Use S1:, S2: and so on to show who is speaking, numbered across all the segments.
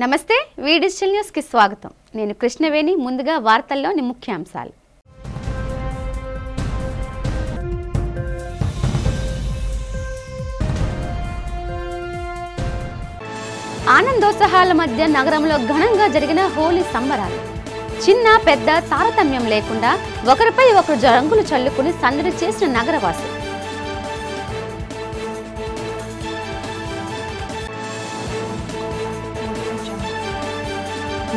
S1: నమస్తే వి digital news కి స్వాగతం. నేను కృష్ణవేణి. ముందుగా వార్తల్లోని ముఖ్యాంశాలు. ఆనందోత్సాహాల మధ్య నగరంలో ఘనంగా జరిగిన హోలీ సంబరాలు. చిన్న పెద్ద తారతమ్యం లేకుండా ఒకరిపై ఒకరు రంగులు చల్లుకుని సందడి చేసిన నగరవాసులు.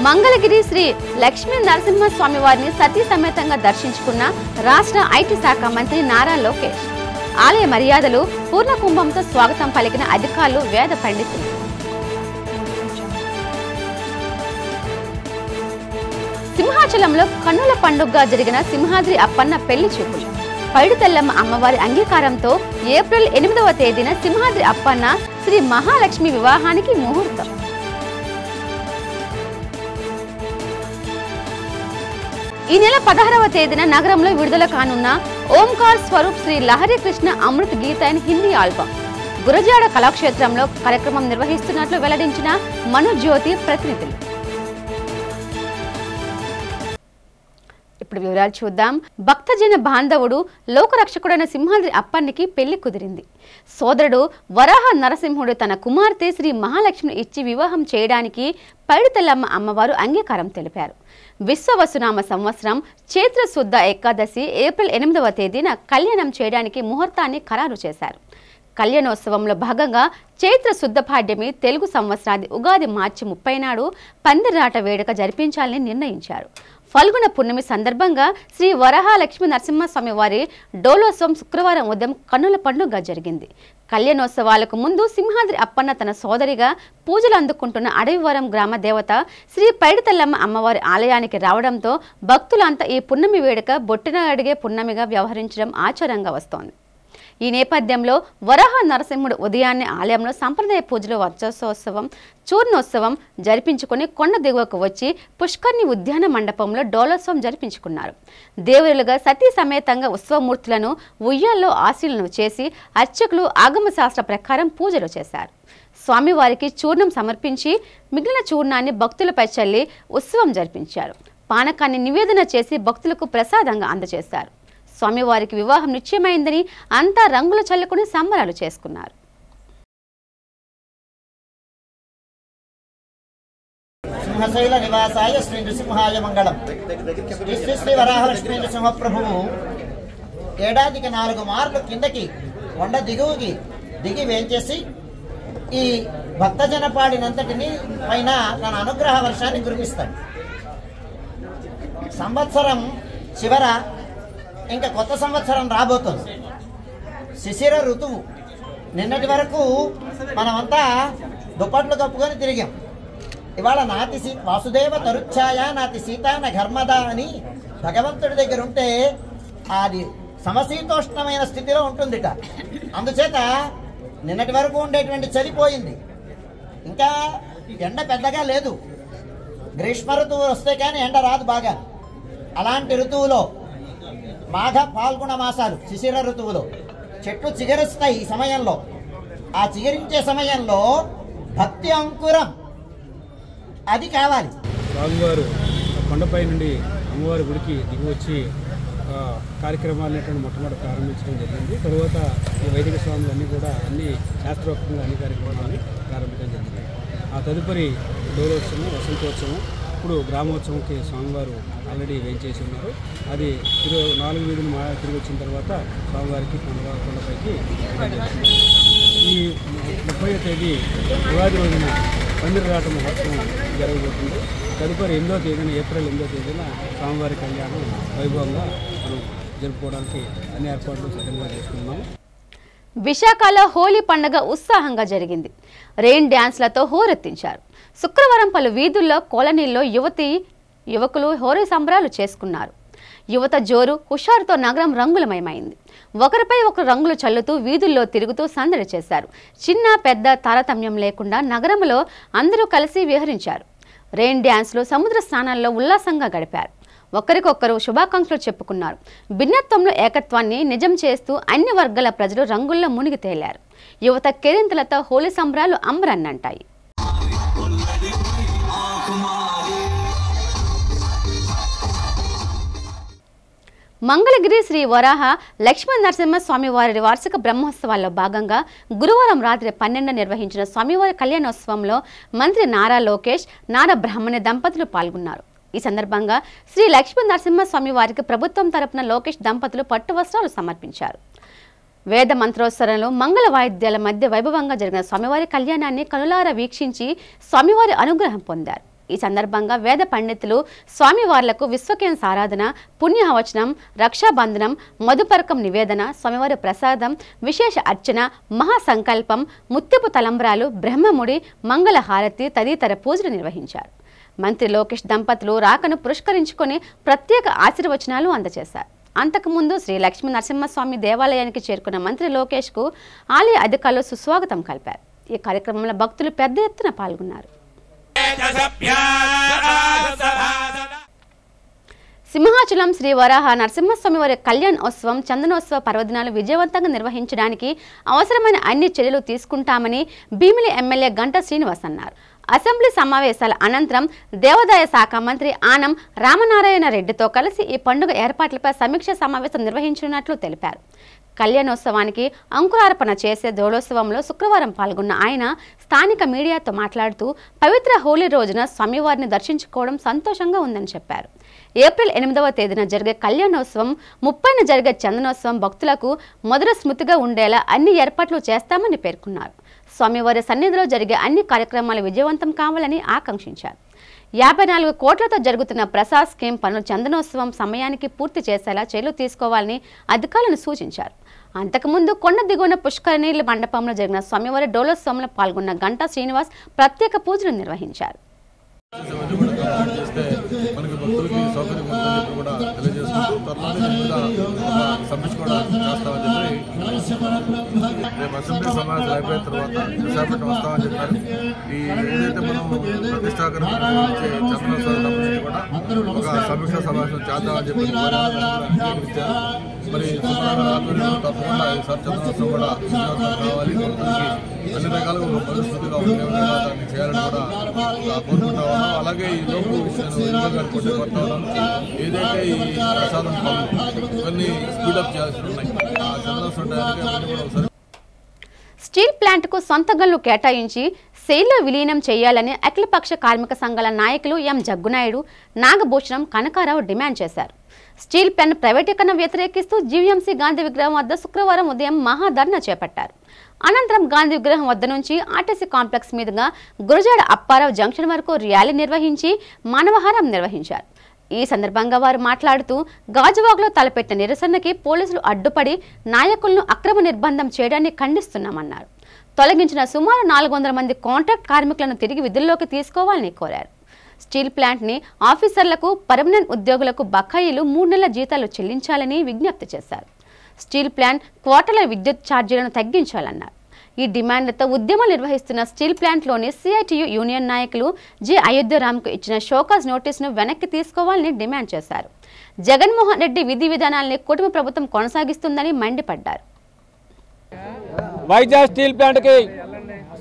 S1: మంగళగిరి శ్రీ లక్ష్మీ నరసింహస్వామి వారిని సతీ సమేతంగా దర్శించుకున్న రాష్ట్ర ఐటీ శాఖ మంత్రి నారా లోకేష్. ఆలయ మర్యాదలు పూర్ణ కుంభంతో స్వాగతం పలికిన అధికారులు, వేద పండితులు. సింహాచలంలో కన్నుల పండుగగా జరిగిన సింహాద్రి అప్పన్న పెళ్లి చూపులు. పైడితల్లమ్మ అమ్మవారి అంగీకారంతో ఏప్రిల్ 8వ తేదీన సింహాద్రి అప్పన్న శ్రీ మహాలక్ష్మి వివాహానికి ముహూర్తం. ఈ నెల 16వ తేదీన నగరంలో విడుదల కానున్న ఓంకార్ స్వరూప్ శ్రీ లహరి కృష్ణ అమృత్ గీత అండ్ హిందీ ఆల్బమ్ గురజాడ కళాక్షేత్రంలో కార్యక్రమం నిర్వహిస్తున్నట్లు వెల్లడించిన మనుజ్యోతి ప్రతినిధులు. ఇప్పుడు వివరాలు చూద్దాం. భక్తజన బాంధవుడు లోకరక్షకుడైన సింహాద్రి అప్పన్నికి పెళ్లి కుదిరింది. సోదరుడు వరాహ నరసింహుడు తన కుమార్తె శ్రీ మహాలక్ష్మిని ఇచ్చి వివాహం చేయడానికి పైడితల్లమ్మ అమ్మవారు అంగీకారం తెలిపారు. విశ్వవసునామ సంవత్సరం చైత్ర శుద్ధ ఏకాదశి ఏప్రిల్ 8వ తేదీన కళ్యాణం చేయడానికి ముహూర్తాన్ని ఖరారు చేశారు. కళ్యాణోత్సవంలో భాగంగా చైత్ర శుద్ధ పాడ్యమి తెలుగు సంవత్సరాది ఉగాది మార్చి 30 నాడు పందిరాట వేడుక జరిపించాలని నిర్ణయించారు. ఫల్గుణ పున్నమి సందర్భంగా శ్రీ వరహాలక్ష్మి నరసింహస్వామి వారి డోలోత్సవం శుక్రవారం ఉదయం కన్నుల పండుగ జరిగింది. కళ్యాణోత్సవాలకు ముందు సింహాద్రి అప్పన్న తన సోదరిగా పూజలు అందుకుంటున్న అడవివరం గ్రామ దేవత శ్రీ పైడితల్లమ్మ అమ్మవారి ఆలయానికి రావడంతో భక్తులంతా ఈ పున్నమి వేడుక బొట్టిన అడిగే పున్నమిగా వ్యవహరించడం ఆచారంగా వస్తోంది. ఈ నేపథ్యంలో వరాహ నరసింహుడు ఉదయాన్నే ఆలయంలో సంప్రదాయ పూజలు, వర్చస్సోత్సవం, చూర్ణోత్సవం జరిపించుకుని కొండ దిగువకు వచ్చి పుష్కర్ణి ఉద్యాన మండపంలో డోలోత్సవం జరిపించుకున్నారు. దేవులుగా సతీ సమేతంగా ఉత్సవమూర్తులను ఉయ్యాల్లో ఆశీలను చేసి అర్చకులు ఆగమశాస్త్ర ప్రకారం పూజలు చేశారు. స్వామివారికి చూర్ణం సమర్పించి మిగిలిన చూర్ణాన్ని భక్తులపై చల్లి ఉత్సవం జరిపించారు. పానకాన్ని నివేదన చేసి భక్తులకు ప్రసాదంగా అందజేశారు. స్వామివారికి వివాహం నిశ్చయమైందని అంతా రంగులు చల్లుకుని సంబరాలు చేసుకున్నారు.
S2: సింహశైల నివాసాయ శ్రీ నృసింహాయ మంగళం. శ్రీ శ్రీ వరాహలక్ష్మీ నృసింహ ప్రభువు ఏడాదికి 4 మార్లు కిందకి కొండ దిగువకి దిగి వేంచేసి ఈ భక్తజన పాడినంతటిని పైన తన అనుగ్రహ వర్షాన్ని కురిపిస్తాడు. సంవత్సరం చివర ఇంకా కొత్త సంవత్సరం రాబోతుంది. శిశిర ఋతువు. నిన్నటి వరకు మనమంతా దుప్పట్లు కప్పుకొని తిరిగాం. ఇవాళ నాతి వాసుదేవ తరుఛాయ నాతి సీతాన ఘర్మద అని భగవంతుడి దగ్గర ఉంటే అది సమశీతోష్ణమైన స్థితిలో ఉంటుందిట. అందుచేత నిన్నటి వరకు ఉండేటువంటి చలిపోయింది. ఇంకా ఎండ పెద్దగా లేదు. గ్రీష్మ ఋతువు వస్తే కానీ ఎండ రాదు బాగా. అలాంటి ఋతువులో మాఘ పాల్గొన మాసాలు శిశిర ఋతువులో చెట్లు చిగురిస్తాయి. ఈ సమయంలో ఆ చిగురించే సమయంలో భక్తి అంకురం అది కావాలి.
S3: స్వామివారు కొండపై నుండి అమ్మవారి గుడికి దిగి వచ్చి కార్యక్రమాలు మొట్టమొదటి ప్రారంభించడం జరిగింది. తరువాత ఈ వైదిక స్వాములు అన్నీ కూడా అన్ని శాస్త్రోక్తంగా అన్ని కార్యక్రమాలని ప్రారంభించడం జరిగింది. ఆ తదుపరి డోలోత్సవం, వసంతోత్సవం, ఇప్పుడు గ్రామోత్సవంకి స్వామివారు ఆల్రెడీ వేయించేసి ఉన్నారు. అది 4 వీధులు తిరిగి వచ్చిన తర్వాత స్వామివారికి కొండపైకి ఈ 30వ తేదీ ఉగాది రోజున పందిరాట మహోత్సవం జరగబోతుంది. తదుపరి 8వ తేదీన ఏప్రిల్ 8వ తేదీన స్వామివారి కళ్యాణం వైభవంగా మనం జరుపుకోవడానికి అన్ని ఏర్పాట్లు సిద్ధంగా చేసుకున్నాము.
S1: విశాఖలో హోలీ పండుగ ఉత్సాహంగా జరిగింది. రెయిన్ డ్యాన్స్లతో హోరెత్తించారు. శుక్రవారం పలు వీధుల్లో, కాలనీల్లో యువకులు హోలీ సంబరాలు చేసుకున్నారు. యువత జోరు, హుషారుతో నగరం రంగులమయమైంది. ఒకరిపై ఒకరు రంగులు చల్లుతూ వీధుల్లో తిరుగుతూ సందడి చేశారు. చిన్న పెద్ద తారతమ్యం లేకుండా నగరంలో అందరూ కలిసి విహరించారు. రెయిన్ డ్యాన్స్లు, సముద్ర స్నానాల్లో ఉల్లాసంగా గడిపారు. ఒకరికొకరు శుభాకాంక్షలు చెప్పుకున్నారు. భిన్నత్వంలో ఏకత్వాన్ని నిజం చేస్తూ అన్ని వర్గాల ప్రజలు రంగుల్లో మునిగి తేలారు. యువత కేరింతలతో హోలీ సంబరాలు అంబరన్నంటాయి. మంగళగిరి శ్రీ వరాహ లక్ష్మీ నరసింహ స్వామివారి వార్షిక బ్రహ్మోత్సవాల్లో భాగంగా గురువారం రాత్రి 12 నిర్వహించిన స్వామివారి కళ్యాణోత్సవంలో మంత్రి నారా లోకేష్, నారా బ్రహ్మణి దంపతులు పాల్గొన్నారు. ఈ సందర్భంగా శ్రీ లక్ష్మీ నరసింహ స్వామివారికి ప్రభుత్వం తరపున లోకేష్ దంపతులు పట్టు వస్త్రాలు సమర్పించారు. వేద మంత్రోత్సరంలో మంగళ వాయిద్యాల మధ్య వైభవంగా జరిగిన స్వామివారి కళ్యాణాన్ని కనులారా వీక్షించి స్వామివారి అనుగ్రహం పొందారు. ఈ సందర్భంగా వేద పండితులు స్వామివార్లకు విశ్వకేన్ సారాధన, పుణ్యవచనం, రక్షాబంధనం, మధుపర్కం నివేదన, స్వామివారి ప్రసాదం, విశేష అర్చన, మహాసంకల్పం, ముత్యపు తలంబ్రాలు, బ్రహ్మముడి, మంగళహారతి తదితర పూజలు నిర్వహించారు. మంత్రి లోకేష్ దంపతులు రాకను పురస్కరించుకొని ప్రత్యేక ఆశీర్వచనాలు అందజేశారు. అంతకుముందు శ్రీ లక్ష్మీ నరసింహస్వామి దేవాలయానికి చేరుకున్న మంత్రి లోకేష్కు ఆలయ అధికారులు సుస్వాగతం కలిపారు. ఈ కార్యక్రమంలో భక్తులు పెద్ద ఎత్తున పాల్గొన్నారు. సింహాచలం శ్రీ వరాహ నరసింహస్వామి వారి కళ్యాణోత్సవం, చందనోత్సవ పర్వదినాలు విజయవంతంగా నిర్వహించడానికి అవసరమైన అన్ని చర్యలు తీసుకుంటామని భీమిలి ఎమ్మెల్యే గంటా శ్రీనివాస్ అన్నారు. అసెంబ్లీ సమావేశాల అనంతరం దేవాదాయ శాఖ మంత్రి ఆనం రామనారాయణ రెడ్డితో కలిసి ఈ పండుగ ఏర్పాట్లపై సమీక్ష సమావేశం నిర్వహించనున్నట్లు తెలిపారు. కళ్యాణోత్సవానికి అంకురార్పణ చేసే దోళోత్సవంలో శుక్రవారం పాల్గొన్న ఆయన స్థానిక మీడియాతో మాట్లాడుతూ పవిత్ర హోలీ రోజున స్వామివారిని దర్శించుకోవడం సంతోషంగా ఉందని చెప్పారు. ఏప్రిల్ 8వ తేదీన జరిగే కళ్యాణోత్సవం, 30న జరిగే చందనోత్సవం భక్తులకు మధుర స్మృతిగా ఉండేలా అన్ని ఏర్పాట్లు చేస్తామని పేర్కొన్నారు. స్వామివారి సన్నిధిలో జరిగే అన్ని కార్యక్రమాలు విజయవంతం కావాలని ఆకాంక్షించారు. 54 కోట్లతో జరుగుతున్న ప్రసాద్ స్కీమ్ పనులు చందనోత్సవం సమయానికి పూర్తి చేసేలా చర్యలు తీసుకోవాలని అధికారులను సూచించారు. అంతకుముందు కొండ దిగువన పుష్కరిణి మండపంలో జరిగిన స్వామివారి డోలోత్సవంలో పాల్గొన్న గంటా శ్రీనివాస్ ప్రత్యేక పూజలు నిర్వహించారు.
S4: మనకి భక్తులకి సౌకర్యం ఉందని కూడా తెలియజేసుకుంటూ రేపు అసెంబ్లీ సమావేశాలు అయిపోయిన తర్వాత విశాఖపట్నం వస్తామని చెప్పారు. ఈ ఏదైతే మనం ప్రతిష్టాకరణ చంద్రోత్సవం సంబంధించి కూడా ఒక సమీక్షా సమావేశం చేద్దామని చెప్పి మరి తప్పకుండా ఈసారి చంద్రోత్సవం కూడా కావాలి, అన్ని రకాలుగా పరిస్థితిగా ఉండే దాన్ని చేయాలని కూడా కోరుకుంటా ఉన్నాం. అలాగే ఈ లోపు ఏదైతే ఈ ప్రసాదం ఇవన్నీ స్పీడప్ చేయాల్సి ఉన్నాయి. ఆ చంద్రోత్సవం
S1: స్టీల్ ప్లాంట్కు సొంత గన్లు కేటాయించి సెయిల్లో విలీనం చేయాలని అఖిలపక్ష కార్మిక సంఘాల నాయకులు ఎం జగ్గునాయుడు, నాగభూషణం, కనకారావు డిమాండ్ చేశారు. స్టీల్ ప్లాంట్ ప్రైవేటీకరణ వ్యతిరేకిస్తూ జీవీఎంసీ గాంధీ విగ్రహం వద్ద శుక్రవారం ఉదయం మహాధర్నా చేపట్టారు. అనంతరం గాంధీ విగ్రహం వద్ద నుంచి ఆర్టీసీ కాంప్లెక్స్ మీదుగా గురజాడ అప్పారావు జంక్షన్ వరకు ర్యాలీ నిర్వహించి మానవహారం నిర్వహించారు. ఈ సందర్భంగా వారు మాట్లాడుతూ గాజువాకలో తలపెట్టిన నిరసనకి పోలీసులు అడ్డుపడి నాయకులను అక్రమ నిర్బంధం చేయడాన్ని ఖండిస్తున్నామన్నారు. తొలగించిన సుమారు 400 మంది కాంట్రాక్ట్ కార్మికులను తిరిగి విధుల్లోకి తీసుకోవాలని కోరారు. స్టీల్ ప్లాంట్ని ఆఫీసర్లకు, పర్మనెంట్ ఉద్యోగులకు బకాయిలు 3 నెలల జీతాలు చెల్లించాలని విజ్ఞప్తి చేశారు. స్టీల్ ప్లాంట్ క్వార్టర్ల విద్యుత్ ఛార్జీలను తగ్గించాలన్నారు. ఈ డిమాండ్లతో ఉద్యమాలు నిర్వహిస్తున్న స్టీల్ ప్లాంట్లోని సిఐటియు యూనియన్ నాయకులు జె అయోధ్యరామ్కు ఇచ్చిన షోకాజ్ నోటీసును వెనక్కి తీసుకోవాలని డిమాండ్ చేశారు. జగన్మోహన్ రెడ్డి విధి విధానాల్ని కూటమి ప్రభుత్వం కొనసాగిస్తుందని మండిపడ్డారు.
S5: వైజాగ్ స్టీల్ ప్లాంట్కి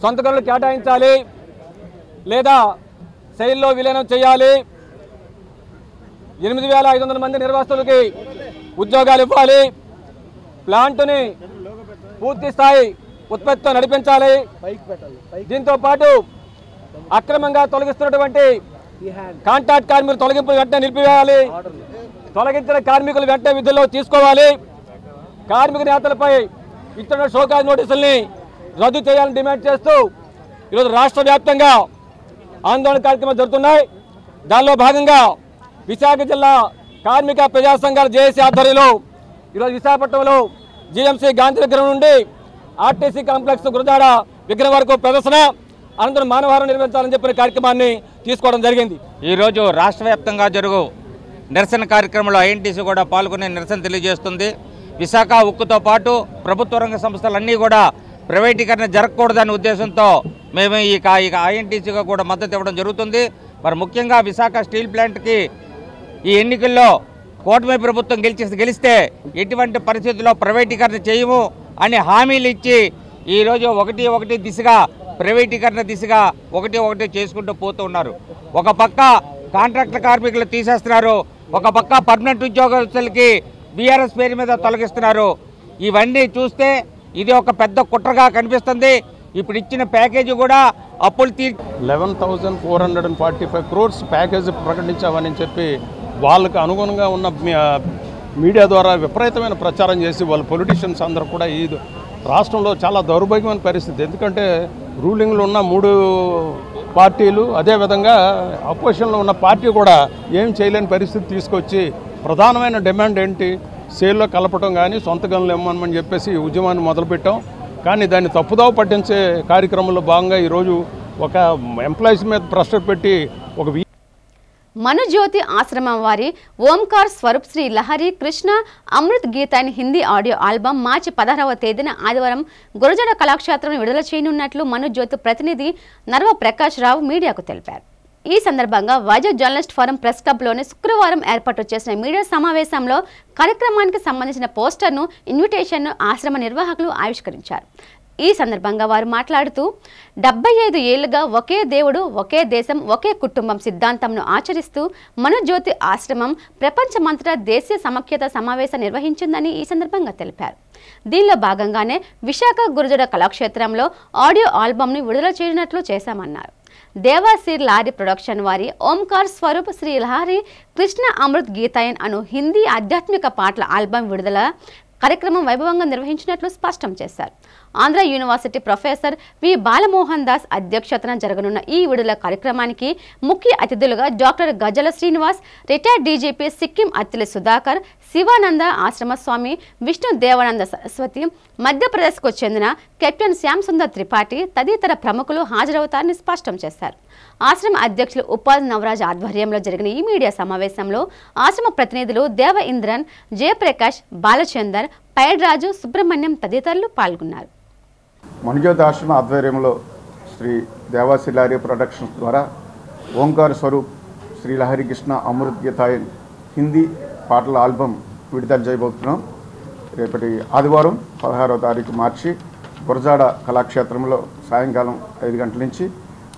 S5: సొంత గనులు కేటాయించాలి లేదా సెయిల్లో విలీనం చేయాలి. 8,500 మంది నిర్వాసితులకి ఉద్యోగాలు ఇవ్వాలి. ప్లాంటుని పూర్తి స్థాయి ఉత్పత్తితో నడిపించాలి. దీంతో పాటు అక్రమంగా తొలగిస్తున్నటువంటి కాంట్రాక్ట్ కార్మికులు తొలగింపులు వెంటనే నిలిపివేయాలి. తొలగించిన కార్మికులు వెంటనే విధుల్లో తీసుకోవాలి. కార్మిక నేతలపై ఇచ్చిన షోకాజ్ నోటీసుల్ని రద్దు చేయాలని డిమాండ్ చేస్తూ ఈరోజు రాష్ట్ర వ్యాప్తంగా ఆందోళన కార్యక్రమాలు జరుగుతున్నాయి. దానిలో భాగంగా విశాఖ జిల్లా కార్మిక ప్రజా సంఘాల జేఏసీ ఆధ్వర్యంలో ఈరోజు విశాఖపట్నంలో జీఎంసీ గాంధీ విగ్రహం నుండి ఆర్టీసీ కాంప్లెక్స్ గురజాడ విగ్రహం వరకు ప్రదర్శన, అనంతరం మానవహారం నిర్వహించాలని చెప్పిన కార్యక్రమాన్ని తీసుకోవడం జరిగింది.
S6: ఈరోజు రాష్ట్ర వ్యాప్తంగా జరుగు నిరసన కార్యక్రమంలో ఐఎన్టీసీ కూడా పాల్గొనే నిరసన తెలియజేస్తుంది. విశాఖ ఉక్కుతో పాటు ప్రభుత్వ రంగ సంస్థలన్నీ కూడా ప్రైవేటీకరణ జరగకూడదనే ఉద్దేశంతో మేము ఈ ఐఎన్టీసీగా కూడా మద్దతు ఇవ్వడం జరుగుతుంది. మరి ముఖ్యంగా విశాఖ స్టీల్ ప్లాంట్కి ఈ ఎన్నికల్లో కూటమి ప్రభుత్వం గెలిస్తే ఎటువంటి పరిస్థితుల్లో ప్రైవేటీకరణ చేయము అని హామీలు ఇచ్చి ఈరోజు ఒకటి దిశగా ప్రైవేటీకరణ దిశగా ఒకటి చేసుకుంటూ పోతూ ఉన్నారు. ఒక పక్క కాంట్రాక్టర్ కార్మికులు తీసేస్తున్నారు, ఒక పక్క పర్మనెంట్ ఉద్యోగస్తులకి బీఆర్ఎస్ పేరు మీద తొలగిస్తున్నారు. ఇవన్నీ చూస్తే ఇది ఒక పెద్ద కుట్రగా కనిపిస్తుంది. ఇప్పుడు ఇచ్చిన ప్యాకేజీ కూడా అప్పులు
S7: 11,445 crores ప్యాకేజీ ప్రకటించామని చెప్పి వాళ్ళకు అనుగుణంగా ఉన్న మీడియా ద్వారా విపరీతమైన ప్రచారం చేసి వాళ్ళ పొలిటీషియన్స్ అందరూ కూడా ఈ రాష్ట్రంలో చాలా దౌర్భాగ్యమైన పరిస్థితి. ఎందుకంటే రూలింగ్లో ఉన్న 3 పార్టీలు అదేవిధంగా అపోజిషన్లో ఉన్న పార్టీ కూడా ఏం చేయలేని పరిస్థితి తీసుకొచ్చి ప్రధానమైన డిమాండ్ ఏంటి, సేల్లో కలపటం కానీ సొంత గనులు ఇవ్వమని చెప్పేసి ఉద్యమాన్ని మొదలుపెట్టాం. కానీ దాన్ని తప్పుదావ పట్టించే కార్యక్రమంలో భాగంగా ఈరోజు ఒక ఎంప్లాయీస్ మీద ప్రెషర్ పెట్టి ఒక
S1: మనుజ్యోతి ఆశ్రమం వారి ఓంకార్ స్వరూప్ శ్రీ లహరి కృష్ణ అమృత్ గీతాని హిందీ ఆడియో ఆల్బమ్ మార్చి 16వ తేదీన ఆదివారం గురజాడ కళాక్షేత్రం విడుదల చేయనున్నట్లు మనుజ్యోతి ప్రతినిధి నర్వ ప్రకాష్ రావు మీడియాకు తెలిపారు. ఈ సందర్భంగా వైజాగ్ జర్నలిస్ట్ ఫోరం ప్రెస్ క్లబ్లోని శుక్రవారం ఏర్పాటు చేసిన మీడియా సమావేశంలో కార్యక్రమానికి సంబంధించిన పోస్టర్ను ఇన్విటేషన్ను ఆశ్రమ నిర్వాహకులు ఆవిష్కరించారు. ఈ సందర్భంగా వారు మాట్లాడుతూ 75 ఏళ్లుగా ఒకే దేవుడు ఒకే దేశం ఒకే కుటుంబం సిద్ధాంతంను ఆచరిస్తూ మనుజ్యోతి ఆశ్రమం ప్రపంచమంతటా దేశీయ సమైక్యత సమావేశం నిర్వహించిందని ఈ సందర్భంగా తెలిపారు. దీనిలో భాగంగానే విశాఖ గురజాడ కళాక్షేత్రంలో ఆడియో ఆల్బమ్ను విడుదల చేయనున్నట్లు చేశామన్నారు. దేవాశ్రీ లారీ ప్రొడక్షన్ వారి ఓంకార్ స్వరూప్ శ్రీ లహరి కృష్ణ అమృత్ గీతాయన్ అను హిందీ ఆధ్యాత్మిక పాటల ఆల్బమ్ విడుదల కార్యక్రమం వైభవంగా నిర్వహించినట్లు స్పష్టం చేశారు. Andhra university professor V Balamohan Das అధ్యక్షతన జరగనున్న ఈ విడుదల కార్యక్రమానికి ముఖ్య అతిథులుగా doctor Ghazala Srinivas, retired DGP Sikkim Attili Sudhakar, Shivananda Ashrama Swami, Vishnu Devananda Saraswati, మధ్యప్రదేశ్కు చెందిన కెప్టెన్ శ్యామ్ సుందర్ త్రిపాఠి తదితర ప్రముఖులు హాజరవుతారని స్పష్టం చేశారు. ఆశ్రమ అధ్యక్షులు ఉపాధి నవరాజ్ ఆధ్వర్యంలో జరిగిన ఈ మీడియా సమావేశంలో ఆశ్రమ ప్రతినిధులు దేవ ఇంద్రన్, జయప్రకాష్, బాలచందర్, పైడ్రాజు, సుబ్రహ్మణ్యం తదితరులు పాల్గొన్నారు.
S8: మనుజ్యోతి ఆశ్రమ ఆధ్వర్యంలో శ్రీ దేవాశ్రీ లారీ ప్రొడక్షన్స్ ద్వారా ఓంకార్ స్వరూప్ శ్రీ లహరి కృష్ణ అమృత్ గీతాయన్ హిందీ పాటల ఆల్బమ్ విడుదల చేయబోతున్నాం. రేపటి ఆదివారం 16వ తారీఖు మార్చి గురజాడ కళాక్షేత్రంలో సాయంకాలం 5 గంటల నుంచి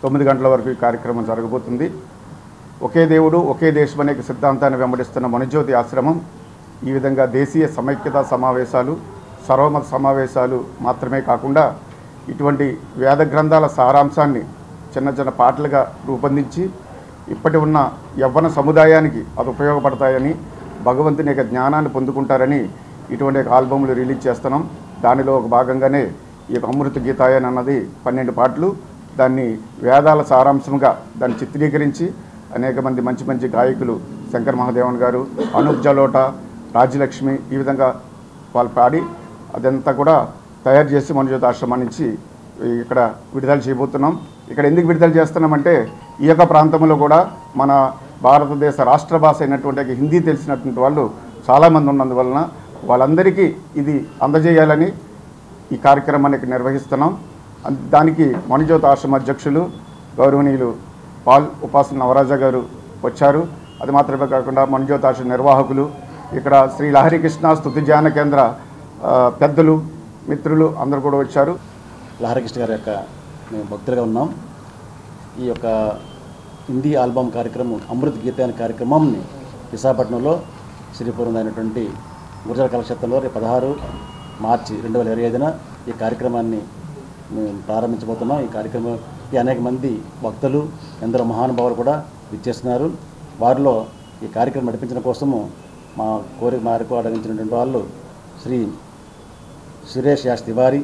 S8: 9 గంటల వరకు ఈ కార్యక్రమం జరగబోతుంది. ఒకే దేవుడు ఒకే దేశం అనే సిద్ధాంతాన్ని వెంబడిస్తున్న మనుజ్యోతి ఆశ్రమం ఈ విధంగా దేశీయ సమైక్యతా సమావేశాలు, సర్వమత సమావేశాలు మాత్రమే కాకుండా ఇటువంటి వేద గ్రంథాల సారాంశాన్ని చిన్న చిన్న పాటలుగా రూపొందించి ఇప్పటి ఉన్న యవ్వన సముదాయానికి అది ఉపయోగపడతాయని, భగవంతుని యొక్క జ్ఞానాన్ని పొందుకుంటారని ఇటువంటి ఆల్బమ్లు రిలీజ్ చేస్తున్నాం. దానిలో ఒక భాగంగానే ఈ అమృత గీతాయన్ అన్నది 12 పాటలు. దాన్ని వేదాల సారాంశంగా దాన్ని చిత్రీకరించి అనేక మంది మంచి మంచి గాయకులు శంకర్ మహాదేవన్ గారు, అనూప్ జలోటా, రాజ్యలక్ష్మి ఈ విధంగా వాళ్ళు పాడి అదంతా కూడా తయారు చేసి మనుజ్యోతి ఆశ్రమం నుంచి ఇక్కడ విడుదల చేయబోతున్నాం. ఇక్కడ ఎందుకు విడుదల చేస్తున్నామంటే ఈ యొక్క ప్రాంతంలో కూడా మన భారతదేశ రాష్ట్ర భాష అయినటువంటి హిందీ తెలిసినటువంటి వాళ్ళు చాలామంది ఉన్నందువలన వాళ్ళందరికీ ఇది అందజేయాలని ఈ కార్యక్రమాన్ని నిర్వహిస్తున్నాం. దానికి మనుజ్యోతి ఆశ్రమ అధ్యక్షులు గౌరవనీయులు ఉపాసన నవరాజ గారు వచ్చారు. అది మాత్రమే కాకుండా మనుజ్యోతి ఆశ్రమ నిర్వాహకులు, ఇక్కడ శ్రీ లహరి కృష్ణ స్తుతి ధ్యాన కేంద్ర పెద్దలు, మిత్రులు అందరూ కూడా వచ్చారు.
S9: లహరికృష్ణ గారి యొక్క మేము భక్తులుగా ఉన్నాం. ఈ యొక్క హిందీ ఆల్బమ్ కార్యక్రమం అమృత్ గీత అనే కార్యక్రమాన్ని విశాఖపట్నంలో శ్రీపురం అయినటువంటి గురజాడ కళాక్షేత్రంలో 16 మార్చి 2025న ఈ కార్యక్రమాన్ని మేము ప్రారంభించబోతున్నాం. ఈ కార్యక్రమానికి అనేక మంది భక్తులు, ఎందరో మహానుభావులు కూడా విచ్చేస్తున్నారు. వారిలో ఈ కార్యక్రమం నడిపించడం కోసము మా కోరిక మేరకు అడిగించినటువంటి వాళ్ళు శ్రీ సురేష్ యాష్ తివారీ,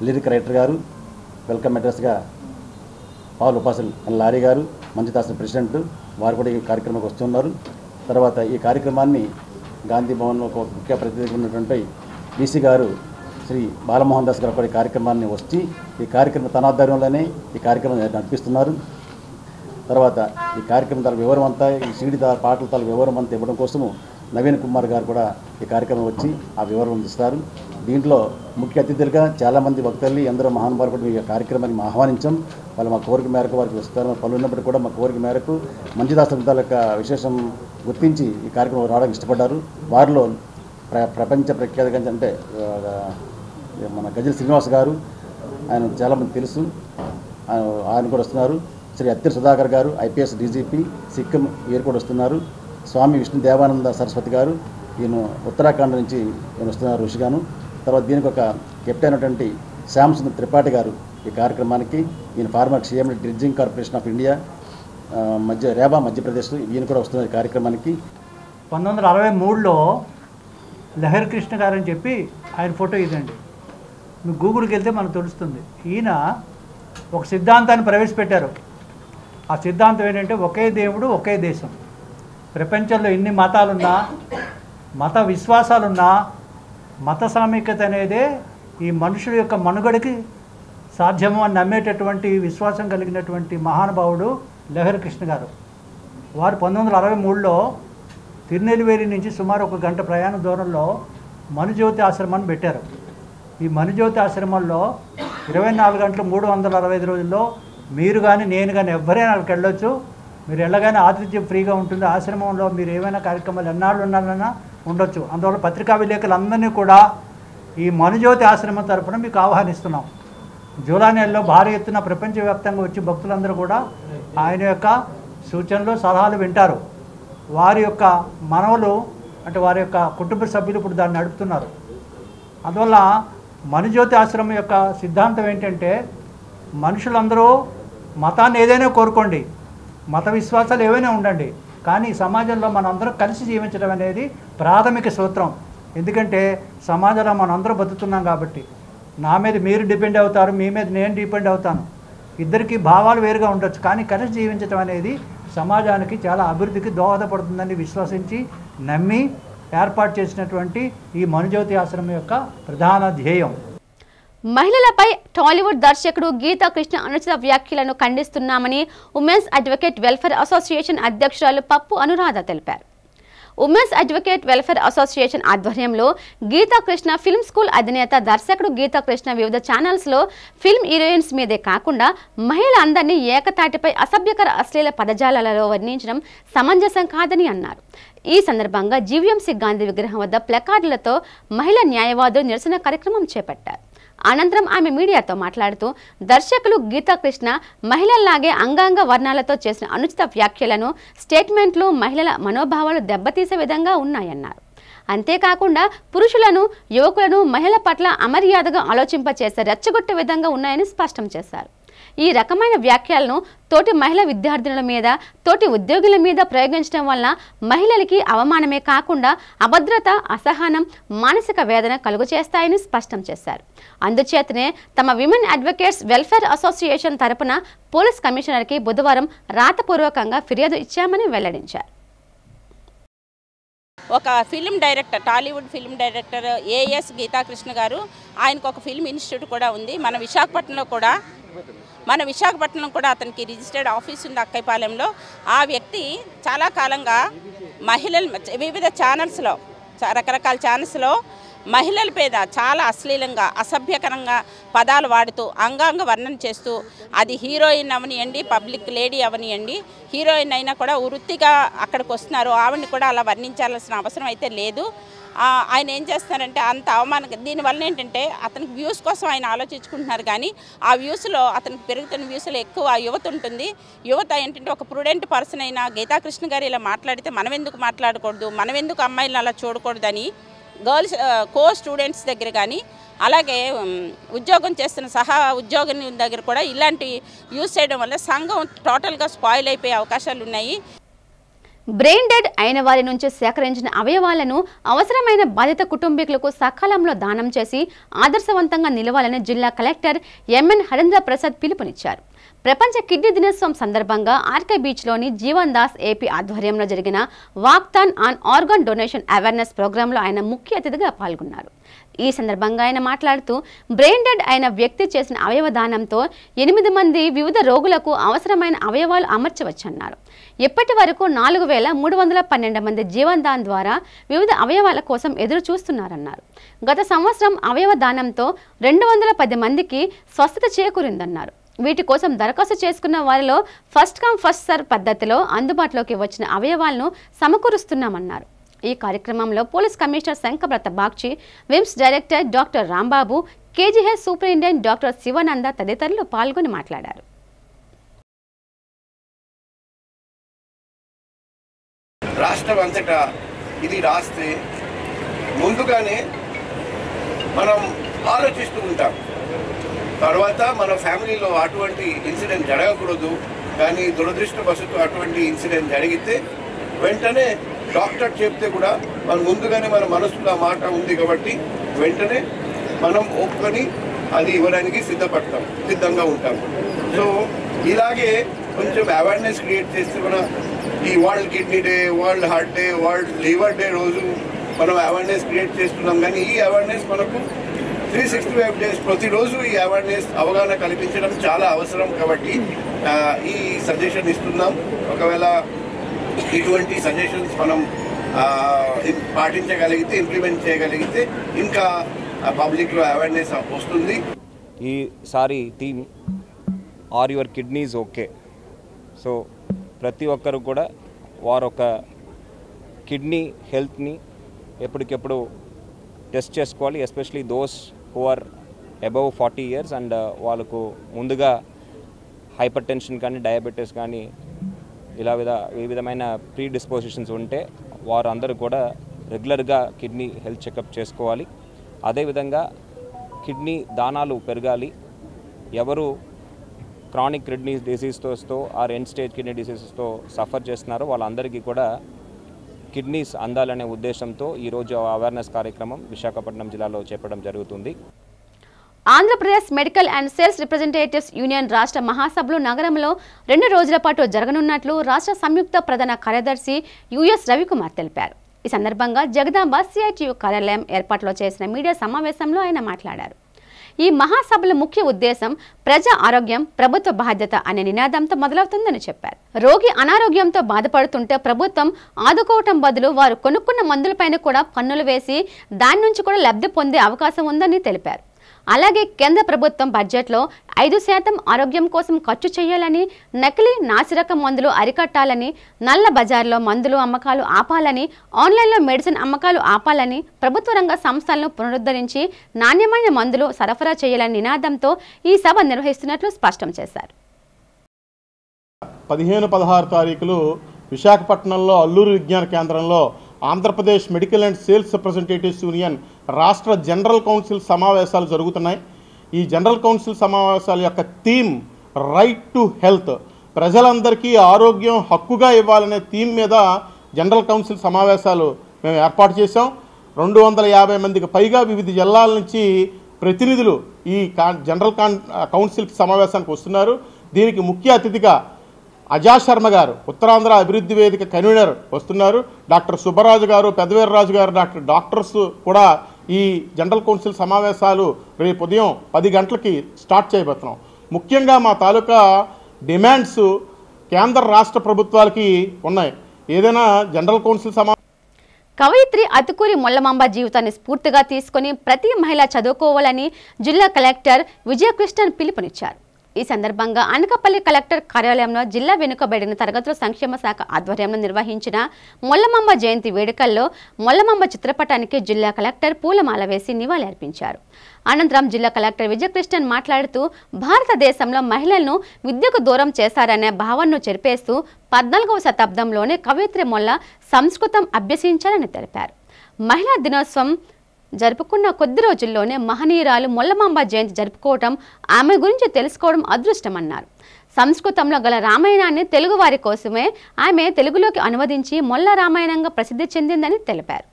S9: లిరిక్ రైటర్ గారు, వెల్కమ్ అడ్రస్గా పాల్ ఉపాసల్ లారీ గారు, మంచిదాసన్ ప్రెసిడెంట్, వారు కూడా ఈ కార్యక్రమానికి వస్తున్నారు. తర్వాత ఈ కార్యక్రమాన్ని గాంధీ భవన్లో ఒక ముఖ్య ప్రతినిధిగా ఉన్నటువంటి బీసీ గారు శ్రీ బాలమోహన్ దాస్ గారు కూడా ఈ కార్యక్రమాన్ని వచ్చి ఈ కార్యక్రమం తన ఆధ్వర్యంలోనే ఈ కార్యక్రమం నడిపిస్తున్నారు. తర్వాత ఈ కార్యక్రమం తన వివరం అంతా, ఈ సీడీ పాటల తల వివరం అంతా ఇవ్వడం కోసము నవీన్ కుమార్ గారు కూడా ఈ కార్యక్రమం వచ్చి ఆ వివరం ఇస్తారు. దీంట్లో ముఖ్య అతిథులుగా చాలామంది భక్తుల్ని, ఎందరో మహానుభావులు కూడా ఈ కార్యక్రమాన్ని మేము ఆహ్వానించాం. వాళ్ళు మా కోరిక మేరకు వారికి విస్తారమైన పనులు ఉన్నప్పటికీ కూడా మా కోరిక మేరకు మంచిదాస గ్రంథాల యొక్క విశేషం గుర్తించి ఈ కార్యక్రమం రావడానికి ఇష్టపడ్డారు. వారిలో ప్రపంచ ప్రఖ్యాతిగా అంటే మన గజల్ శ్రీనివాస్ గారు, ఆయన చాలామంది తెలుసు, ఆయన కూడా వస్తున్నారు. శ్రీ అత్తిలి సుధాకర్ గారు, IPS DGP సిక్కిం, వీరు కూడా వస్తున్నారు. స్వామి విష్ణు దేవానంద సరస్వతి గారు, ఈయన ఉత్తరాఖండ్ నుంచి ఈయన వస్తున్నారు ఋషిగాను. తర్వాత దీనికి ఒక కెప్టెన్ అయినటువంటి శ్యామసుందర్ త్రిపాఠి గారు ఈ కార్యక్రమానికి, ఈయన former CM dredging corporation of India Rewa Madhya Pradesh, ఈయన కూడా వస్తున్నారు ఈ కార్యక్రమానికి.
S10: 1963లో లహరి కృష్ణ గారు అని చెప్పి ఆయన ఫోటో ఇదండి. మీరు గూగుల్కి వెళ్తే మనకు తెలుస్తుంది. ఈయన ఒక సిద్ధాంతాన్ని ప్రవేశపెట్టారు. ఆ సిద్ధాంతం ఏంటంటే ఒకే దేవుడు ఒకే దేశం. ప్రపంచంలో ఎన్ని మతాలున్నా, మత విశ్వాసాలున్నా, మత సామీక్యత అనేదే ఈ మనుషుల యొక్క మనుగడకి సాధ్యము అని నమ్మేటటువంటి విశ్వాసం కలిగినటువంటి మహానుభావుడు లహరి కృష్ణ గారు. వారు 1963లో తిరునెల్వేలి నుంచి సుమారు 1 గంట ప్రయాణ దూరంలో మనుజ్యోతి ఆశ్రమాన్ని పెట్టారు. ఈ మనుజ్యోతి ఆశ్రమంలో 24 గంటలు 365 రోజుల్లో మీరు కానీ నేను కానీ ఎవరైనా అక్కడికి వెళ్ళొచ్చు. మీరు వెళ్ళగానే ఆతిథ్యం ఫ్రీగా ఉంటుంది. ఆశ్రమంలో మీరు ఏమైనా కార్యక్రమాలు ఎన్నాళ్ళు ఉన్నారన్నా ఉండొచ్చు. అందువల్ల పత్రికా విలేకరులందరినీ కూడా ఈ మనుజ్యోతి ఆశ్రమం తరఫున మీకు ఆహ్వానిస్తున్నాం. జూలై నెలలో భారీ ఎత్తున ప్రపంచవ్యాప్తంగా వచ్చి భక్తులందరూ కూడా ఆయన యొక్క సూచనలు సలహాలు వింటారు. వారి యొక్క మనవలు అంటే వారి యొక్క కుటుంబ సభ్యులు ఇప్పుడు దాన్ని నడుపుతున్నారు. అందువల్ల మనుజ్యోతి ఆశ్రమం యొక్క సిద్ధాంతం ఏంటంటే మనుషులందరూ మతాన్ని ఏదైనా కోరుకోండి, మత విశ్వాసాలు ఏవైనా ఉండండి, కానీ సమాజంలో మనందరం కలిసి జీవించడం అనేది ప్రాథమిక సూత్రం. ఎందుకంటే సమాజంలో మనందరూ బతుకుతున్నాం కాబట్టి. నా మీద మీరు డిపెండ్ అవుతారు, మీ మీద నేను డిపెండ్ అవుతాను. ఇద్దరికి భావాలు వేరుగా ఉండొచ్చు, కానీ కలిసి జీవించడం అనేది సమాజానికి చాలా అభివృద్ధికి దోహదపడుతుందని విశ్వసించి నమ్మి ఏర్పాటు చేసినటువంటి ఈ మనుజ్యోతి ఆశ్రమం యొక్క ప్రధాన ధ్యేయం.
S1: మహిళలపై టాలీవుడ్ దర్శకుడు గీతా కృష్ణ అనుచిత వ్యాఖ్యలను ఖండిస్తున్నామని ఉమెన్స్ అడ్వకేట్ వెల్ఫేర్ అసోసియేషన్ అధ్యక్షురాలు పప్పు అనురాధ తెలిపారు. ఉమెన్స్ అడ్వకేట్ వెల్ఫేర్ అసోసియేషన్ ఆధ్వర్యంలో గీతా కృష్ణ ఫిల్మ్ స్కూల్ అధినేత దర్శకుడు గీతా కృష్ణ వివిధ ఛానల్స్లో ఫిల్మ్ హీరోయిన్స్ మీదే కాకుండా మహిళలందరినీ ఏకతాటిపై అసభ్యకర అశ్లీల పదజాలాలలో వర్ణించడం సమంజసం కాదని అన్నారు. ఈ సందర్భంగా జీవీఎంసీ గాంధీ విగ్రహం వద్ద ప్లకార్డులతో మహిళా న్యాయవాదులు నిరసన కార్యక్రమం చేపట్టారు. అనంతరం ఆమె మీడియాతో మాట్లాడుతూ దర్శకులు గీతా కృష్ణ మహిళల్లాగే అంగాంగ వర్ణాలతో చేసిన అనుచిత వ్యాఖ్యలను స్టేట్మెంట్లు మహిళల మనోభావాలు దెబ్బతీసే విధంగా ఉన్నాయన్నారు. అంతేకాకుండా పురుషులను యువకులను మహిళల పట్ల అమర్యాదగా ఆలోచింపచేసే రెచ్చగొట్టే విధంగా ఉన్నాయని స్పష్టం చేశారు. ఈ రకమైన వ్యాఖ్యలను తోటి మహిళా విద్యార్థినుల మీద, తోటి ఉద్యోగుల మీద ప్రయోగించడం వల్ల మహిళలకి అవమానమే కాకుండా అభద్రత, అసహనం, మానసిక వేదన కలుగచేస్తాయని స్పష్టం చేశారు. అందుచేతనే తమ విమెన్ అడ్వకేట్స్ వెల్ఫేర్ అసోసియేషన్ తరపున పోలీస్ కమిషనర్కి బుధవారం రాతపూర్వకంగా ఫిర్యాదు ఇచ్చామని వెల్లడించారు.
S11: ఒక film director, Tollywood film director A S Geethakrishna గారు, ఆయనకు ఒక ఫిల్మ్ ఇన్స్టిట్యూట్ కూడా ఉంది. మన విశాఖపట్నంలో కూడా అతనికి రిజిస్టర్డ్ ఆఫీస్ ఉంది అక్కైపాలెంలో. ఆ వ్యక్తి చాలా కాలంగా మహిళలు వివిధ ఛానల్స్లో, రకరకాల ఛానల్స్లో మహిళల మీద చాలా అశ్లీలంగా, అసభ్యకరంగా పదాలు వాడుతూ అంగాంగ వర్ణన చేస్తూ, అది హీరోయిన్ అవనియండి, పబ్లిక్ లేడీ అవనియండి, హీరోయిన్ అయినా కూడా వృత్తిగా అక్కడికి వస్తున్నారు. ఆవిడని కూడా అలా వర్ణించాల్సిన అవసరం అయితే లేదు. ఆయన ఏం చేస్తున్నారంటే అంత అవమానం. దీనివల్ల ఏంటంటే అతనికి వ్యూస్ కోసం ఆయన ఆలోచించుకుంటున్నారు, కానీ ఆ వ్యూస్లో అతనికి పెరుగుతున్న వ్యూస్లో ఎక్కువ యువత ఉంటుంది. యువత ఏంటంటే ఒక ప్రుడెంట్ పర్సన్ అయినా గీతాకృష్ణ గారు ఇలా మాట్లాడితే మనం ఎందుకు మాట్లాడకూడదు, మనం ఎందుకు అమ్మాయిలను అలా చూడకూడదని గర్ల్స్ కో స్టూడెంట్స్ దగ్గర కానీ, అలాగే ఉద్యోగం చేస్తున్న సహా ఉద్యోగిని దగ్గర కూడా ఇలాంటి యూజ్ చేయడం వల్ల సంఘం టోటల్గా స్పాయిల్ అయిపోయే అవకాశాలు ఉన్నాయి.
S1: బ్రెయిన్ డెడ్ అయిన వారి నుంచి సేకరించిన అవయవాలను అవసరమైన బాధిత కుటుంబీకులకు సకాలంలో దానం చేసి ఆదర్శవంతంగా నిలవాలని జిల్లా కలెక్టర్ ఎంఎన్ హరేంద్ర ప్రసాద్ పిలుపునిచ్చారు. ప్రపంచ కిడ్నీ దినోత్సవం సందర్భంగా ఆర్కే బీచ్లోని జీవన్ దాస్ ఏపీ ఆధ్వర్యంలో జరిగిన walkathon on organ donation awareness ప్రోగ్రాంలో ఆయన ముఖ్య అతిథిగా పాల్గొన్నారు. ఈ సందర్భంగా ఆయన మాట్లాడుతూ బ్రెయిన్ డెడ్ అయిన వ్యక్తి చేసిన అవయవ దానంతో 8 మంది వివిధ రోగులకు అవసరమైన అవయవాలు అమర్చవచ్చన్నారు. ఇప్పటి వరకు 4,312 మంది జీవన్ దాన్ ద్వారా వివిధ అవయవాల కోసం ఎదురు చూస్తున్నారన్నారు. గత సంవత్సరం అవయవ దానంతో 210 మందికి స్వస్థత చేకూరిందన్నారు. వీటి కోసం దరఖాస్తు చేసుకున్న వారిలో ఫస్ట్ కమ్ ఫస్ట్ సర్వ్ పద్ధతిలో అందుబాటులోకి వచ్చిన అవయవాలను సమకూరుస్తున్నామన్నారు. ఈ కార్యక్రమంలో police commissioner Shankhabrata Bagchi, VIMS director doctor Rambabu, KGH superintendent doctor Shivananda తదితరులు పాల్గొని మాట్లాడారు.
S12: రాష్ట్రం అంతటా ఇది రాస్తే ముందుగానే మనం ఆలోచిస్తూ ఉంటాం. తర్వాత మన ఫ్యామిలీలో అటువంటి ఇన్సిడెంట్ జరగకూడదు, కానీ దురదృష్టవశాత్తు అటువంటి ఇన్సిడెంట్ జరిగితే వెంటనే డాక్టర్ చెప్తే కూడా మనం ముందుగానే మన మనసులో మాట ఉంది కాబట్టి వెంటనే మనం ఒప్పుకొని అది ఇవ్వడానికి సిద్ధంగా ఉంటాం. సో ఇలాగే కొంచెం అవేర్నెస్ క్రియేట్ చేస్తే మన ఈ world kidney day, world heart day, world liver day రోజు మనం అవేర్నెస్ క్రియేట్ చేస్తున్నాం. కానీ ఈ అవేర్నెస్ మనకు 365 days ప్రతిరోజు ఈ అవేర్నెస్ అవగాహన కల్పించడం చాలా అవసరం. కాబట్టి ఈ సజెషన్ ఇస్తున్నాం. ఒకవేళ ఇటువంటి సజెషన్స్ మనం పాటించగలిగితే, ఇంప్లిమెంట్ చేయగలిగితే ఇంకా పబ్లిక్లో అవేర్నెస్ వస్తుంది.
S13: ఈసారి theme are your kidneys okay. So ప్రతి ఒక్కరు కూడా వారొక కిడ్నీ హెల్త్ని ఎప్పటికెప్పుడు టెస్ట్ చేసుకోవాలి. Especially those who are above 40 years and వాళ్ళకు ముందుగా హైపర్ టెన్షన్ కానీ డయాబెటీస్ కానీ ఇలా ఈ విధమైన ప్రీ డిస్పోజిషన్స్ ఉంటే వారందరూ కూడా రెగ్యులర్గా కిడ్నీ హెల్త్ చెకప్ చేసుకోవాలి. అదేవిధంగా కిడ్నీ దానాలు పెరగాలి. ఎవరు క్రానిక్ కిడ్నీ డిసీజెస్తో ఆర్ ఎండ్ స్టేజ్ కిడ్నీ డిసీజెస్తో సఫర్ చేస్తున్నారో వాళ్ళందరికీ కూడా కిడ్నీస్ అందాలనే ఉద్దేశంతో ఈరోజు అవేర్నెస్ కార్యక్రమం విశాఖపట్నం జిల్లాలో చేపట్టడం జరుగుతుంది.
S1: Andhra Pradesh medical and sales representatives union రాష్ట్ర మహాసభలు నగరంలో 2 రోజుల పాటు జరగనున్నట్లు రాష్ట్ర సంయుక్త ప్రధాన కార్యదర్శి యుఎస్ రవికుమార్ తెలిపారు. ఈ సందర్భంగా జగదాంబ సిఐటియు కార్యాలయం ఏర్పాటులో చేసిన మీడియా సమావేశంలో ఆయన మాట్లాడారు. ఈ మహాసభల ముఖ్య ఉద్దేశం ప్రజా ఆరోగ్యం ప్రభుత్వ బాధ్యత అనే నినాదంతో మొదలవుతుందని చెప్పారు. రోగి అనారోగ్యంతో బాధపడుతుంటే ప్రభుత్వం ఆదుకోవటం బదులు వారు కొనుక్కున్న మందులపైన కూడా పన్నులు వేసి దాని నుంచి కూడా లబ్ధి పొందే అవకాశం ఉందని తెలిపారు. అలాగే కేంద్ర ప్రభుత్వం బడ్జెట్లో 5% ఆరోగ్యం కోసం ఖర్చు చేయాలని, నకిలీ నాసిరకం మందులు అరికట్టాలని, నల్ల బజార్లో మందులు అమ్మకాలు ఆపాలని, ఆన్లైన్లో మెడిసిన్ అమ్మకాలు ఆపాలని, ప్రభుత్వ రంగ సంస్థలను పునరుద్ధరించి నాణ్యమైన మందులు సరఫరా చేయాలని నినాదంతో ఈ సభ నిర్వహిస్తున్నట్లు స్పష్టం చేశారు.
S14: 15-16 తారీఖులు విశాఖపట్నంలో అల్లూరు విజ్ఞాన కేంద్రంలో Andhra Pradesh medical and sales representatives union రాష్ట్ర జనరల్ కౌన్సిల్ సమావేశాలు జరుగుతున్నాయి. ఈ జనరల్ కౌన్సిల్ సమావేశాల యొక్క థీమ్ రైట్ టు హెల్త్, ప్రజలందరికీ ఆరోగ్యం హక్కుగా ఇవ్వాలనే థీమ్ మీద జనరల్ కౌన్సిల్ సమావేశాలు మేము ఏర్పాటు చేశాం. 250 మందికి పైగా వివిధ జిల్లాల నుంచి ప్రతినిధులు ఈ జనరల్ కౌన్సిల్ సమావేశానికి వస్తున్నారు. దీనికి ముఖ్య అతిథిగా అజా శర్మ గారు, ఉత్తరాంధ్ర అభివృద్ధి వేదిక కన్వీనర్ వస్తున్నారు. డాక్టర్ సుబ్బరాజు గారు, పెదవీర్రాజు గారు, డాక్టర్స్ కూడా ఈ జనరల్ కౌన్సిల్ సమావేశాలు రేపు ఉదయం 10 గంటలకి స్టార్ట్ చేయబోతున్నాం. ముఖ్యంగా మా తాలూకా డిమాండ్స్ కేంద్ర రాష్ట్ర ప్రభుత్వాలకి ఉన్నాయి. ఏదైనా జనరల్ కౌన్సిల్
S1: కవయిత్రి అతుకూరి మొల్లమాంబ జీవితాన్ని స్ఫూర్తిగా తీసుకుని ప్రతి మహిళ చదువుకోవాలని జిల్లా కలెక్టర్ విజయకృష్ణన్ పిలుపునిచ్చారు. ఈ సందర్భంగా అనకాపల్లి కలెక్టర్ కార్యాలయంలో జిల్లా వెనుకబడిన తరగతుల సంక్షేమ శాఖ ఆధ్వర్యంలో నిర్వహించిన మొల్లమాంబ జయంతి వేడుకల్లో మొల్లమాంబ చిత్రపటానికి జిల్లా కలెక్టర్ పూలమాల వేసి నివాళి అర్పించారు. అనంతరం జిల్లా కలెక్టర్ విజయకృష్ణన్ మాట్లాడుతూ భారతదేశంలో మహిళలను విద్యకు దూరం చేశారనే భావనను చెరిపేస్తూ 14వ శతాబ్దంలోనే కవయిత్రి మొల్ల సంస్కృతం అభ్యసించారని తెలిపారు. మహిళా దినోత్సవం జరుపుకున్న కొద్ది రోజుల్లోనే మహనీయురాలు మొల్లమాంబ జయంతి జరుపుకోవడం, ఆమె గురించి తెలుసుకోవడం అదృష్టమన్నారు. సంస్కృతంలో గల రామాయణాన్ని తెలుగు వారి కోసమే ఆమె తెలుగులోకి అనువదించి మొల్ల రామాయణంగా ప్రసిద్ధి చెందిందని తెలిపారు.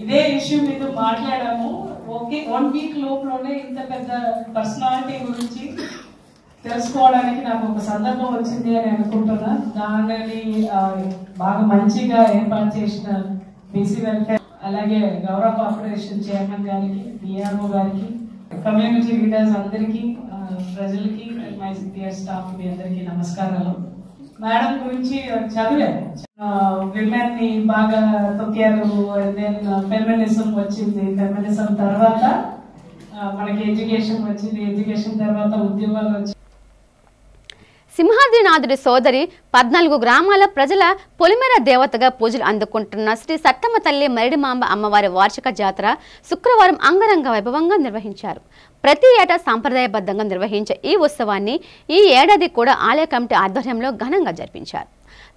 S15: ఇదే ఇష్యూ మీద మాట్లాడాము. ఓకే, 1 వీక్ లోపలనే ఇంత పెద్ద పర్సనాలిటీ గురించి తెలుసుకోవడానికి నాకు ఒక సందర్భం వచ్చింది అని అనుకుంటున్నా. దానిని బాగా మంచిగా ఏర్పాటు చేసిన బీసీ వెల్ఫేర్, అలాగే గౌరవ కార్పొరేషన్ చైర్మన్ గారికి, డిఆర్ఓ గారికి, కమ్యూనిటీ లీడర్స్ అందరికీ, ప్రజలకి, మై సిపిఆర్ స్టాఫ్ మీ అందరికీ నమస్కారాలు. మేడం గురించి చదివాను. విమెన్ ని బాగా తొక్కారు. దెన్ ఫెమినిజం వచ్చింది. ఫెమినిజం తర్వాత మనకి ఎడ్యుకేషన్ వచ్చింది. ఎడ్యుకేషన్ తర్వాత ఉద్యోగాలు వచ్చి
S1: సింహాద్రినాథుడి సోదరి 14 గ్రామాల ప్రజల పొలిమేర దేవతగా పూజలు అందుకుంటున్న శ్రీ సత్తమ్మ తల్లి మరిడిమాంబ అమ్మవారి వార్షిక జాతర శుక్రవారం అంగరంగ వైభవంగా నిర్వహించారు. ప్రతి ఏటా సాంప్రదాయబద్ధంగా నిర్వహించే ఈ ఉత్సవాన్ని ఈ ఏడాది కూడా ఆలయ కమిటీ ఆధ్వర్యంలో ఘనంగా జరిపించారు.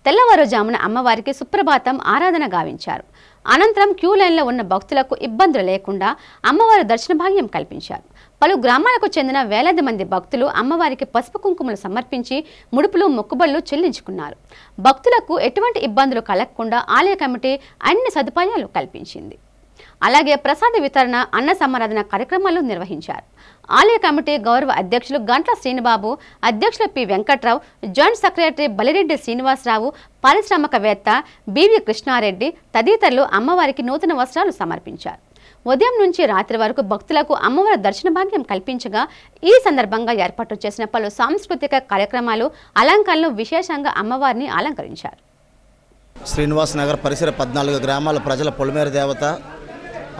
S1: తెల్లవారుజామున అమ్మవారికి సుప్రభాతం ఆరాధన గావించారు. అనంతరం క్యూ లైన్లో ఉన్న భక్తులకు ఇబ్బందులు లేకుండా అమ్మవారి దర్శన భాగ్యం కల్పించారు. పలు గ్రామాలకు చెందిన వేలాది మంది భక్తులు అమ్మవారికి పసుపు కుంకుమలు సమర్పించి ముడుపులు మొక్కుబళ్లు చెల్లించుకున్నారు. భక్తులకు ఎటువంటి ఇబ్బందులు కలగకుండా ఆలయ కమిటీ అన్ని సదుపాయాలు కల్పించింది. అలాగే ప్రసాద వితరణ, అన్న సమారాధన కార్యక్రమాలు నిర్వహించారు. ఆలయ కమిటీ గౌరవ అధ్యక్షులు గంట్ల శ్రీనిబాబు, అధ్యక్షులు P Venkatrao, joint secretary Balireddy Srinivasarao, పారిశ్రామికవేత్త బివి కృష్ణారెడ్డి తదితరులు అమ్మవారికి నూతన వస్త్రాలు సమర్పించారు. ఉదయం నుంచి రాత్రి వరకు భక్తులకు అమ్మవారి దర్శన భాగ్యం కల్పించగా ఈ సందర్భంగా ఏర్పాటు చేసిన పలు సాంస్కృతిక కార్యక్రమాలు, అలంకరణలు విశేషంగా అమ్మవారిని అలంకరించారు.
S2: శ్రీనివాస్ నగర్ పరిసర 14 గ్రామాల ప్రజల పొలిమేర దేవత,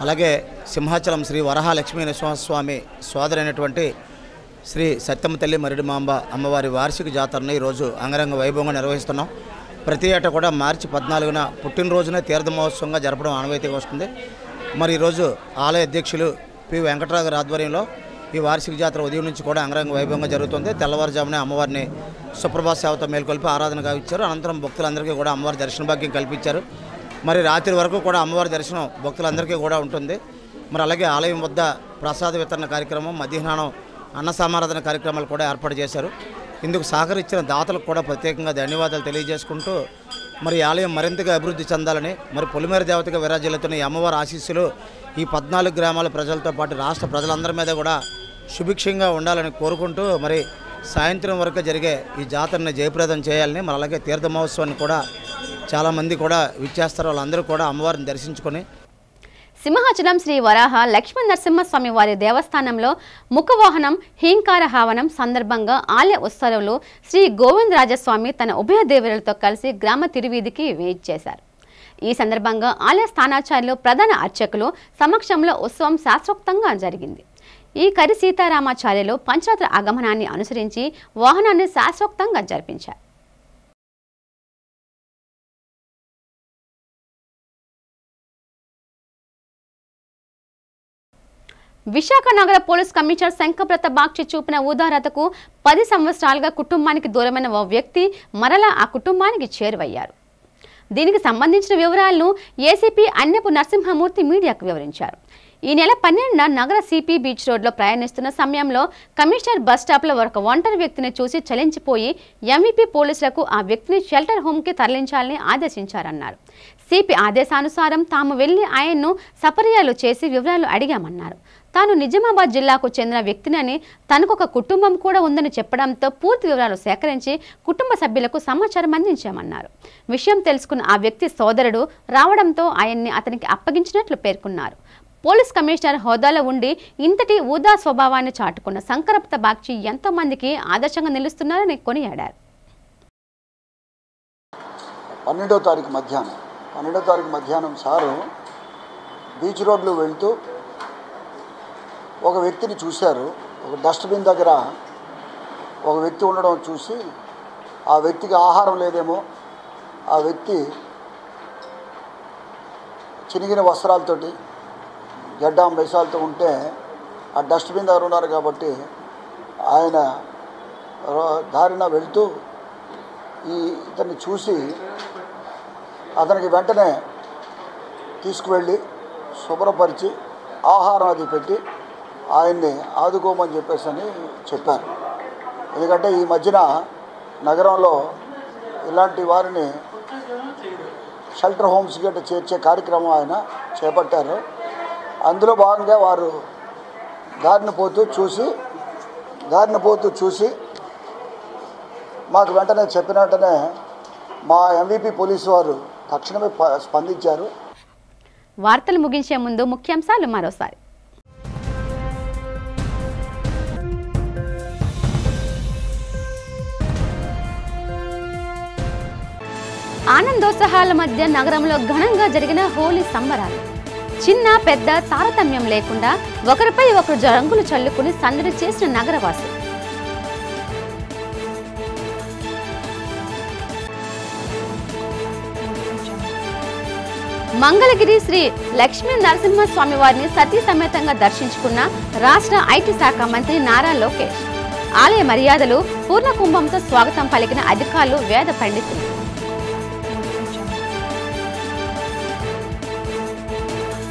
S2: అలాగే సింహాచలం శ్రీ వరహ లక్ష్మీ నరసింహస్వామి సోదరైనటువంటి శ్రీ సత్యమ్మ తల్లి మరిడిమాంబ అమ్మవారి వార్షిక జాతరను ఈరోజు అంగరంగ వైభవంగా నిర్వహిస్తున్నాం. ప్రతి ఏటా కూడా మార్చి 14న పుట్టినరోజునే తీర్థ మహోత్సవంగా జరపడం ఆనవాయితీగా వస్తుంది. మరి ఈరోజు ఆలయ అధ్యక్షులు పి వెంకట్రావు గారి ఆధ్వర్యంలో ఈ వార్షిక జాతర ఉదయం నుంచి కూడా అంగరంగ వైభవంగా జరుగుతుంది. తెల్లవారుజామునే అమ్మవారిని సుప్రభాత సేవతో మేల్కొల్పి ఆరాధన గావించారు. అనంతరం భక్తులందరికీ కూడా అమ్మవారి దర్శన భాగ్యం కల్పించారు. మరి రాత్రి వరకు కూడా అమ్మవారి దర్శనం భక్తులందరికీ కూడా ఉంటుంది. మరి అలాగే ఆలయం వద్ద ప్రసాద వితరణ కార్యక్రమం, మధ్యాహ్నం అన్న సమారాధన కార్యక్రమాలు కూడా ఏర్పాటు చేశారు. ఇందుకు సహకరించిన దాతలకు కూడా ప్రత్యేకంగా ధన్యవాదాలు తెలియజేసుకుంటూ మరి ఆలయం మరింతగా అభివృద్ధి చెందాలని, మరి పొలిమేర దేవతగా విరాజిల్లుతున్న ఈ అమ్మవారి ఆశీస్సులు ఈ 14 గ్రామాల ప్రజలతో పాటు రాష్ట్ర ప్రజలందరి మీద కూడా సుభిక్షంగా ఉండాలని కోరుకుంటూ మరి సాయంత్రం వరకు జరిగే ఈ జాతరని జయప్రదం చేయాలని, మరి అలాగే తీర్థ మహోత్సవాన్ని కూడా చాలామంది కూడా విచ్చేస్తారు. వాళ్ళందరూ కూడా అమ్మవారిని దర్శించుకొని
S1: సింహాచలం శ్రీ వరాహ లక్ష్మీ నరసింహస్వామి వారి దేవస్థానంలో ముఖవాహనం హీంకార హావనం సందర్భంగా ఆలయ ఉత్సవంలో శ్రీ గోవిందరాజస్వామి తన ఉభయ దేవతలతో కలిసి గ్రామ తిరువీధికి వేయించేశారు. ఈ సందర్భంగా ఆలయ స్థానాచార్యులు, ప్రధాన అర్చకులు సమక్షంలో ఉత్సవం శాస్త్రోక్తంగా జరిగింది. ఈ కరి సీతారామాచార్యులు పంచరాత్ర ఆగమనాన్ని అనుసరించి వాహనాన్ని శాస్త్రోక్తంగా జరిపించారు. విశాఖ నగర పోలీస్ కమిషనర్ శంకబ్రత బాక్షి చూపిన ఉదారతకు 10 సంవత్సరాలుగా కుటుంబానికి దూరమైన ఓ వ్యక్తి మరలా ఆ కుటుంబానికి చేరువయ్యారు. దీనికి సంబంధించిన వివరాలను ఏసీపీ అన్నపు నరసింహమూర్తి మీడియాకు వివరించారు. ఈ నెల 12న నగర సిపి బీచ్ రోడ్లో ప్రయాణిస్తున్న సమయంలో కమిషనర్ బస్ స్టాప్లో ఒక ఒంటరి వ్యక్తిని చూసి చలించిపోయి ఎంవీపీ పోలీసులకు ఆ వ్యక్తిని షెల్టర్ హోమ్కి తరలించాలని ఆదేశించారన్నారు. సిపి ఆదేశానుసారం తాము వెళ్లి ఆయన్ను సపర్యాలు చేసి వివరాలు అడిగామన్నారు. తాను నిజామాబాద్ జిల్లాకు చెందిన వ్యక్తినని, తనకొక కుటుంబం కూడా ఉందని చెప్పడంతో పూర్తి వివరాలు సేకరించి కుటుంబ సభ్యులకు సమాచారం అందించామన్నారు. విషయం తెలుసుకున్న ఆ వ్యక్తి సోదరుడు రావడంతో ఆయన్ని అతనికి అప్పగించినట్లు పేర్కొన్నారు. పోలీస్ కమిషనర్ హోదాలో ఉండి ఇంతటి ఊదా స్వభావాన్ని చాటుకున్న శంకరప్త బాక్షి ఎంతో మందికి ఆదర్శంగా నిలుస్తున్నారని కొనియాడారు.
S16: 12వ తారీఖు మధ్యాహ్నం సారు బీచ్ రోడ్లో వెళ్తూ ఒక వ్యక్తిని చూశారు. ఒక డస్ట్బిన్ దగ్గర ఒక వ్యక్తి ఉండడం చూసి ఆ వ్యక్తికి ఆహారం లేదేమో, ఆ వ్యక్తి చినిగిన వస్త్రాలతోటి గడ్డం బైసాలతో ఉంటే ఆ డస్ట్బిన్ దగ్గర ఉన్నారు కాబట్టి ఆయన దారిన వెళ్తూ ఇతన్ని చూసి అతనికి వెంటనే తీసుకువెళ్ళి శుభ్రపరిచి ఆహారం అది పెట్టి ఆయన్ని ఆదుకోమని చెప్పేసి చెప్పారు. ఎందుకంటే ఈ మధ్యన నగరంలో ఇలాంటి వారిని షెల్టర్ హోమ్స్ గట్ట చేర్చే కార్యక్రమం ఆయన చేపట్టారు. అందులో భాగంగా వారు దారిన పోతూ చూసి మాకు వెంటనే చెప్పిన వెంటనే మా ఎంవీపీ పోలీసు వారు తక్షణమే స్పందించారు.
S1: వార్తలు ముగించే ముందు ముఖ్యాంశాలు మరోసారి. ఆనందోత్సాహాల మధ్య నగరంలో ఘనంగా జరిగిన హోలీ సంబరాలు. చిన్న పెద్ద తారతమ్యం లేకుండా ఒకరిపై ఒకరు రంగులు చల్లుకుని సందడి చేసిన నగరవాసులు. మంగళగిరి శ్రీ లక్ష్మీ నరసింహస్వామి వారిని సతీ సమేతంగా దర్శించుకున్న రాష్ట్ర ఐటీ శాఖ మంత్రి నారా లోకేష్. ఆలయ మర్యాదలు పూర్ణ కుంభంతో స్వాగతం పలికిన అధికారులు, వేద పండితులు.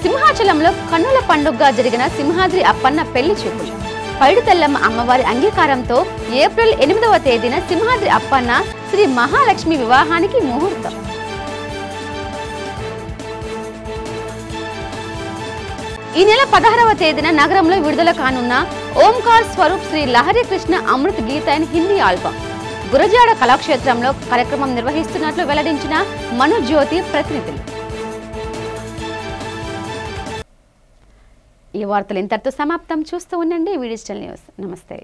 S1: సింహాచలంలో కన్నుల పండుగగా జరిగిన సింహాద్రి అప్పన్న పెళ్లి చూపులు. పైడితెల్లమ్మ అమ్మవారి అంగీకారంతో ఏప్రిల్ 8వ తేదీన సింహాద్రి అప్పన్న శ్రీ మహాలక్ష్మి వివాహానికి ముహూర్తం. ఈ నెల 16వ తేదీన నగరంలో విడుదల కానున్న ఓంకార్ స్వరూప్ శ్రీ లహరి కృష్ణ అమృత్ గీతాయన్ హిందీ ఆల్బమ్ గురజాడ కళాక్షేత్రంలో కార్యక్రమం నిర్వహిస్తున్నట్లు వెల్లడించిన మనుజ్యోతి ప్రతినిధులు. ఈ వార్తలు ఇంతటితో సమాప్తం. చూస్తూ ఉండండి డిజిటల్ న్యూస్. నమస్తే.